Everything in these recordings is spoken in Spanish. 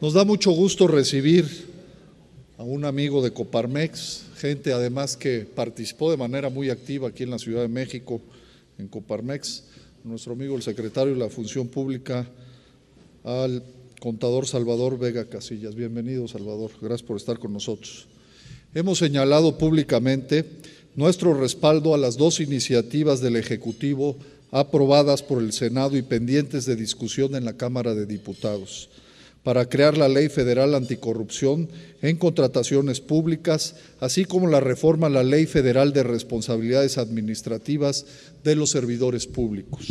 Nos da mucho gusto recibir a un amigo de Coparmex, gente además que participó de manera muy activa aquí en la Ciudad de México, en Coparmex, nuestro amigo el secretario de la Función Pública, al contador Salvador Vega Casillas. Bienvenido, Salvador, gracias por estar con nosotros. Hemos señalado públicamente nuestro respaldo a las dos iniciativas del Ejecutivo aprobadas por el Senado y pendientes de discusión en la Cámara de Diputados, para crear la Ley Federal Anticorrupción en contrataciones públicas, así como la reforma a la Ley Federal de Responsabilidades Administrativas de los Servidores Públicos.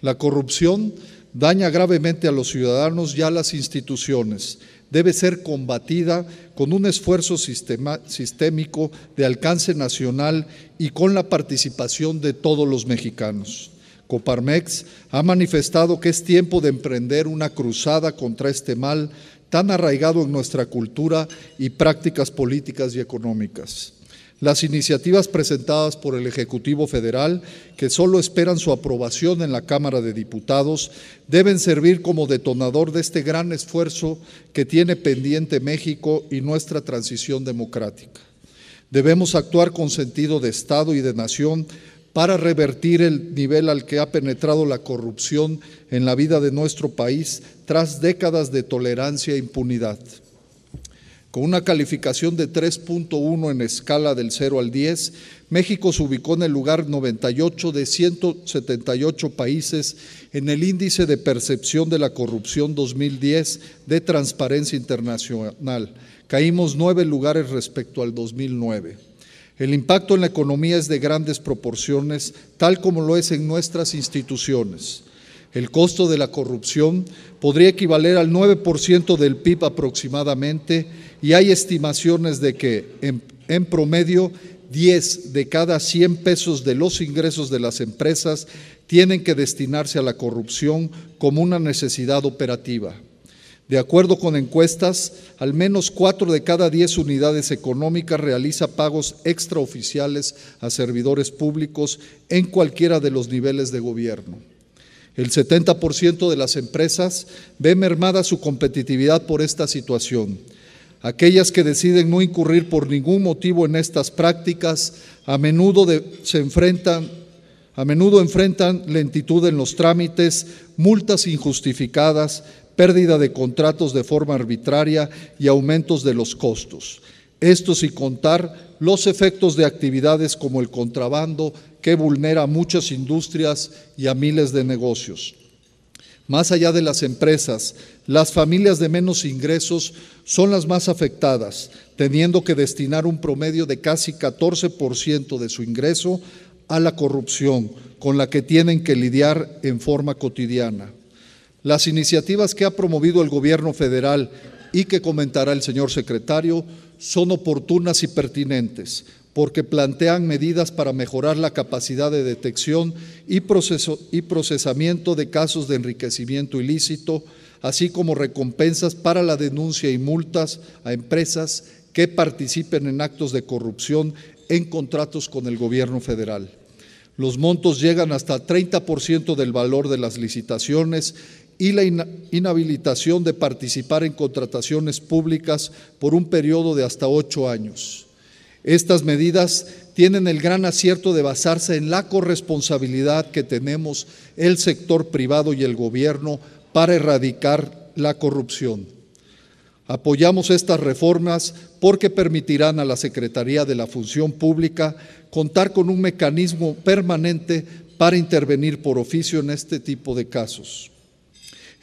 La corrupción daña gravemente a los ciudadanos y a las instituciones. Debe ser combatida con un esfuerzo sistémico de alcance nacional y con la participación de todos los mexicanos. Coparmex ha manifestado que es tiempo de emprender una cruzada contra este mal tan arraigado en nuestra cultura y prácticas políticas y económicas. Las iniciativas presentadas por el Ejecutivo Federal, que solo esperan su aprobación en la Cámara de Diputados, deben servir como detonador de este gran esfuerzo que tiene pendiente México y nuestra transición democrática. Debemos actuar con sentido de Estado y de nación para revertir el nivel al que ha penetrado la corrupción en la vida de nuestro país tras décadas de tolerancia e impunidad. Con una calificación de 3.1 en escala del 0 al 10, México se ubicó en el lugar 98 de 178 países en el Índice de Percepción de la Corrupción 2010 de Transparencia Internacional. Caímos 9 lugares respecto al 2009. El impacto en la economía es de grandes proporciones, tal como lo es en nuestras instituciones. El costo de la corrupción podría equivaler al 9% del PIB aproximadamente, y hay estimaciones de que, en promedio, 10 de cada 100 pesos de los ingresos de las empresas tienen que destinarse a la corrupción como una necesidad operativa. De acuerdo con encuestas, al menos 4 de cada 10 unidades económicas realiza pagos extraoficiales a servidores públicos en cualquiera de los niveles de gobierno. El 70% de las empresas ve mermada su competitividad por esta situación. Aquellas que deciden no incurrir por ningún motivo en estas prácticas a menudo enfrentan lentitud en los trámites, multas injustificadas, pérdida de contratos de forma arbitraria y aumentos de los costos. Esto sin contar los efectos de actividades como el contrabando, que vulnera a muchas industrias y a miles de negocios. Más allá de las empresas, las familias de menos ingresos son las más afectadas, teniendo que destinar un promedio de casi 14% de su ingreso a la corrupción, con la que tienen que lidiar en forma cotidiana. Las iniciativas que ha promovido el Gobierno federal y que comentará el señor secretario son oportunas y pertinentes, porque plantean medidas para mejorar la capacidad de detección y procesamiento de casos de enriquecimiento ilícito, así como recompensas para la denuncia y multas a empresas que participen en actos de corrupción en contratos con el Gobierno federal. Los montos llegan hasta 30% del valor de las licitaciones y la inhabilitación de participar en contrataciones públicas por un periodo de hasta 8 años. Estas medidas tienen el gran acierto de basarse en la corresponsabilidad que tenemos el sector privado y el gobierno para erradicar la corrupción. Apoyamos estas reformas porque permitirán a la Secretaría de la Función Pública contar con un mecanismo permanente para intervenir por oficio en este tipo de casos.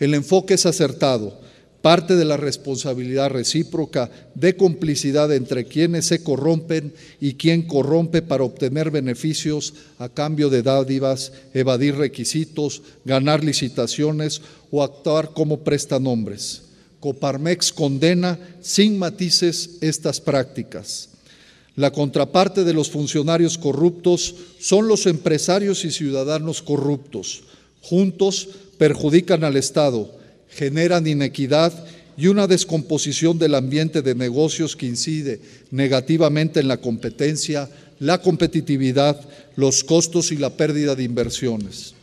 El enfoque es acertado, parte de la responsabilidad recíproca de complicidad entre quienes se corrompen y quien corrompe para obtener beneficios a cambio de dádivas, evadir requisitos, ganar licitaciones o actuar como prestanombres. Coparmex condena sin matices estas prácticas. La contraparte de los funcionarios corruptos son los empresarios y ciudadanos corruptos. Juntos perjudican al Estado, generan inequidad y una descomposición del ambiente de negocios que incide negativamente en la competencia, la competitividad, los costos y la pérdida de inversiones.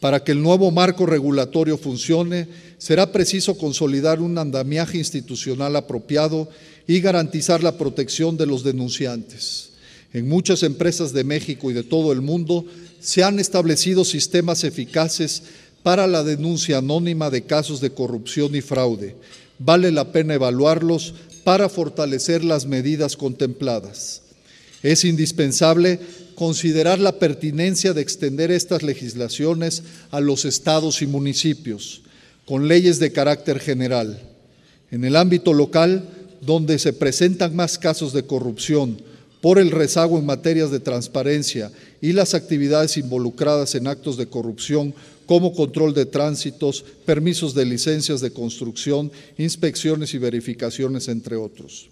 Para que el nuevo marco regulatorio funcione, será preciso consolidar un andamiaje institucional apropiado y garantizar la protección de los denunciantes. En muchas empresas de México y de todo el mundo se han establecido sistemas eficaces para la denuncia anónima de casos de corrupción y fraude. Vale la pena evaluarlos para fortalecer las medidas contempladas. Es indispensable considerar la pertinencia de extender estas legislaciones a los estados y municipios, con leyes de carácter general. En el ámbito local, donde se presentan más casos de corrupción por el rezago en materias de transparencia y las actividades involucradas en actos de corrupción como control de tránsitos, permisos de licencias de construcción, inspecciones y verificaciones, entre otros.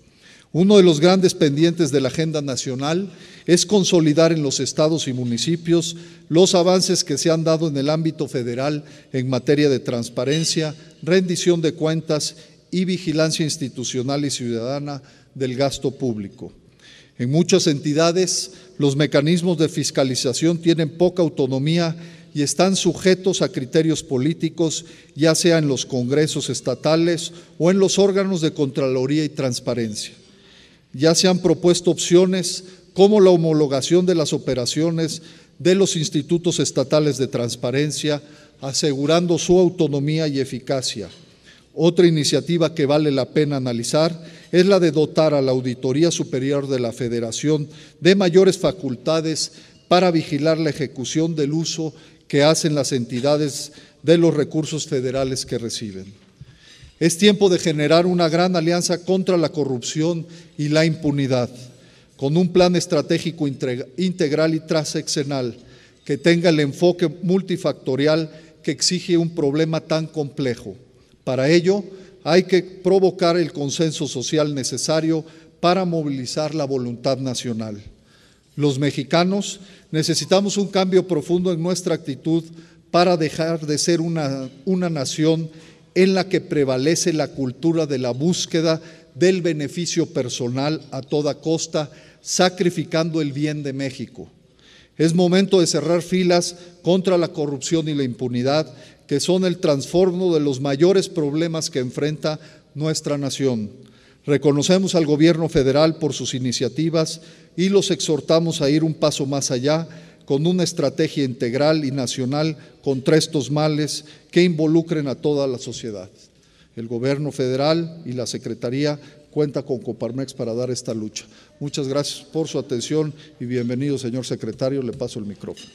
Uno de los grandes pendientes de la agenda nacional es consolidar en los estados y municipios los avances que se han dado en el ámbito federal en materia de transparencia, rendición de cuentas y vigilancia institucional y ciudadana del gasto público. En muchas entidades, los mecanismos de fiscalización tienen poca autonomía y están sujetos a criterios políticos, ya sea en los congresos estatales o en los órganos de Contraloría y Transparencia. Ya se han propuesto opciones como la homologación de las operaciones de los institutos estatales de transparencia, asegurando su autonomía y eficacia. Otra iniciativa que vale la pena analizar es la de dotar a la Auditoría Superior de la Federación de mayores facultades para vigilar la ejecución del uso que hacen las entidades de los recursos federales que reciben. Es tiempo de generar una gran alianza contra la corrupción y la impunidad, con un plan estratégico integral y transeccional que tenga el enfoque multifactorial que exige un problema tan complejo. Para ello, hay que provocar el consenso social necesario para movilizar la voluntad nacional. Los mexicanos necesitamos un cambio profundo en nuestra actitud para dejar de ser una nación en la que prevalece la cultura de la búsqueda del beneficio personal a toda costa, sacrificando el bien de México. Es momento de cerrar filas contra la corrupción y la impunidad, que son el trasfondo de los mayores problemas que enfrenta nuestra nación. Reconocemos al Gobierno federal por sus iniciativas y los exhortamos a ir un paso más allá con una estrategia integral y nacional contra estos males que involucren a toda la sociedad. El Gobierno federal y la Secretaría cuenta con Coparmex para dar esta lucha. Muchas gracias por su atención y bienvenido, señor secretario. Le paso el micrófono.